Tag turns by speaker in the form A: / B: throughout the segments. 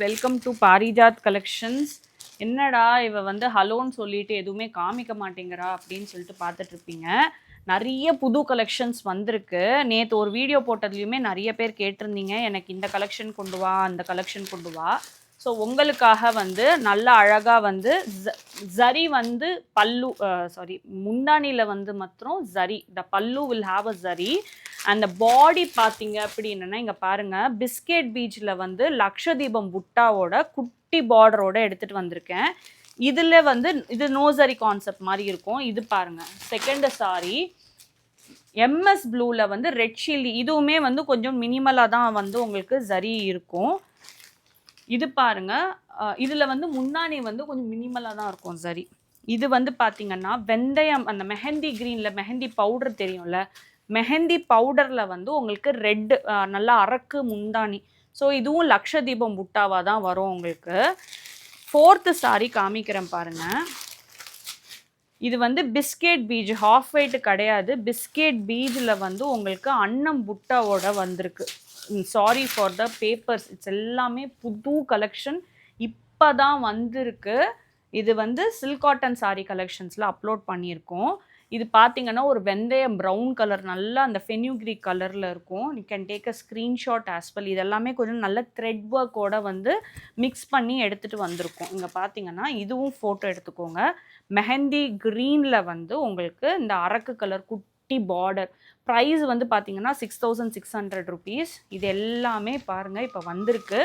A: Welcome to பாரிஜாத் collections. என்னடா இவ வந்து ஹலோன்னு சொல்லிட்டு எதுவுமே காமிக்க மாட்டேங்கிறா அப்படின்னு சொல்லிட்டு பார்த்துட்டு இருப்பீங்க. நிறைய புது கலெக்ஷன்ஸ் வந்திருக்கு. நேற்று ஒரு வீடியோ போட்டதுலையுமே நிறைய பேர் கேட்டிருந்தீங்க, எனக்கு இந்த கலெக்ஷன் கொண்டு வா, அந்த கலெக்ஷன் கொண்டு வா. ஸோ உங்களுக்காக வந்து நல்ல அழகாக வந்து ஜரி வந்து பல்லு முந்தானியில் வந்து மாத்திரம் ஜரி, த பல்லு வில் ஹாவ் அ ஜரி. அந்த பாடி பார்த்தீங்க அப்படின்னா இங்கே பாருங்கள், பிஸ்கெட் பீச்சில் வந்து லக்ஷதீபம் புட்டாவோட குட்டி பார்டரோட எடுத்துகிட்டு வந்திருக்கேன். இதில் வந்து இது நோசரி கான்செப்ட் மாதிரி இருக்கும். இது பாருங்கள், செகண்ட் சாரி எம்எஸ் ப்ளூவில் வந்து ரெட் ஷீல்டு, இதுவுமே வந்து கொஞ்சம் மினிமலாக தான் வந்து உங்களுக்கு ஜரி இருக்கும். இது பாருங்க, இதில் வந்து முன்னாடி வந்து கொஞ்சம் மினிமலாக தான் இருக்கும் சரி. இது வந்து பார்த்தீங்கன்னா வெந்தயம், அந்த மெஹந்தி க்ரீனில் மெஹந்தி பவுடர் தெரியும்ல, மெஹந்தி பவுடரில் வந்து உங்களுக்கு ரெட்டு நல்லா அரக்கு முந்தானி. ஸோ இதுவும் லக்ஷதீபம் புட்டாவாக தான் வரும் உங்களுக்கு. ஃபோர்த்து சாரி காமிக்கிறேன் பாருங்கள். இது வந்து பிஸ்கெட் பீஜ், ஹாஃப் ஒயிட் கிடையாது, பிஸ்கெட் பீஜில் வந்து உங்களுக்கு அன்னம் புட்டாவோட வந்திருக்கு. Sorry for the papers, it's எல்லாமே புது கலெக்ஷன், இப்போ தான் வந்திருக்கு. இது வந்து சில்க் காட்டன் சாரி கலெக்ஷன்ஸில் அப்லோட் பண்ணியிருக்கோம். இது பார்த்தீங்கன்னா ஒரு வெந்தயம் ப்ரௌன் கலர், நல்லா அந்த ஃபென்யூக்ரீக் கலரில் இருக்கும். You can take a screenshot as well. இதெல்லாமே கொஞ்சம் நல்ல த்ரெட் ஒர்க்கோட வந்து மிக்ஸ் பண்ணி எடுத்துகிட்டு வந்திருக்கோம். இங்கே பார்த்தீங்கன்னா இதுவும் ஃபோட்டோ எடுத்துக்கோங்க. மெஹந்தி க்ரீனில் வந்து உங்களுக்கு இந்த அரக்கு கலர் குட்டி பார்டர். ப்ரைஸ் வந்து பார்த்தீங்கன்னா 6600 rupees. இது எல்லாமே பாருங்கள் இப்போ வந்திருக்கு.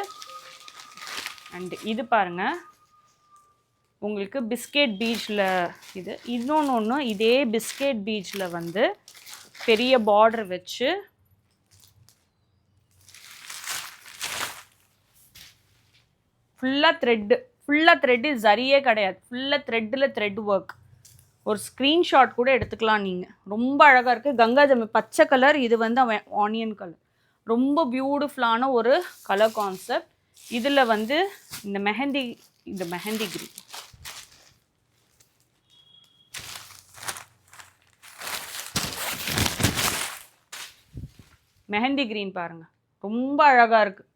A: அண்டு இது பாருங்கள், உங்களுக்கு பிஸ்கெட் பீச்சில் இது இன்னொன்று இதே பிஸ்கெட் பீச்சில் வந்து பெரிய பார்டர் வச்சு ஃபுல்லாக த்ரெட்டு சரியே கிடையாது, ஃபுல்லாக த்ரெட்டில் த்ரெட் ஒர்க். ஒரு ஸ்க்ரீன்ஷாட் கூட எடுத்துக்கலாம் நீங்கள். ரொம்ப அழகாக இருக்குது. கங்கா ஜமி பச்சை கலர், இது வந்து ஆனியன் கலர். ரொம்ப பியூட்டிஃபுல்லான ஒரு கலர் கான்செப்ட். இதில் வந்து இந்த மெஹந்தி க்ரீன், மெஹந்தி க்ரீன் பாருங்கள், ரொம்ப அழகாக இருக்குது.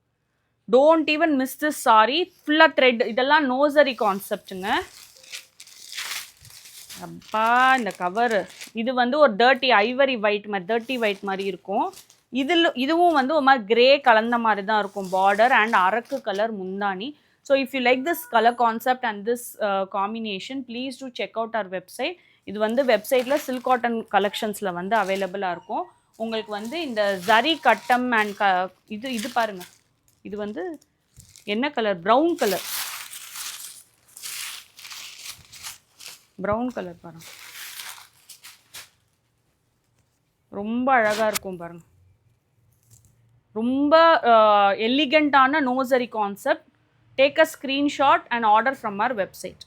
A: Don't even miss this sorry. ஃபுல்லாக த்ரெட், இதெல்லாம் நோசரி கான்செப்டுங்க. அப்பா இந்த கவரு, இது வந்து ஒரு ஐவரி ஒயிட் மாதிரி இருக்கும். இதுவும் வந்து ஒரு மாதிரி கிரே கலந்த மாதிரி தான் இருக்கும் பார்டர் அண்ட் அரக்கு கலர் முந்தானி. So if you like this colour concept and this combination, please to check out our website. இது வந்து வெப்சைட்டில் சில்க் காட்டன் கலெக்ஷன்ஸில் வந்து அவைலபிளாக இருக்கும். உங்களுக்கு வந்து இந்த ஜரி கட்டம் அண்ட் இது பாருங்கள், இது வந்து என்ன கலர், ப்ரௌன் கலர் பாருங்க, ரொம்ப அழகாக இருக்கும் பாருங்க. ரொம்ப எலிகண்டான நோசரி concept. Take a screenshot and order from our website.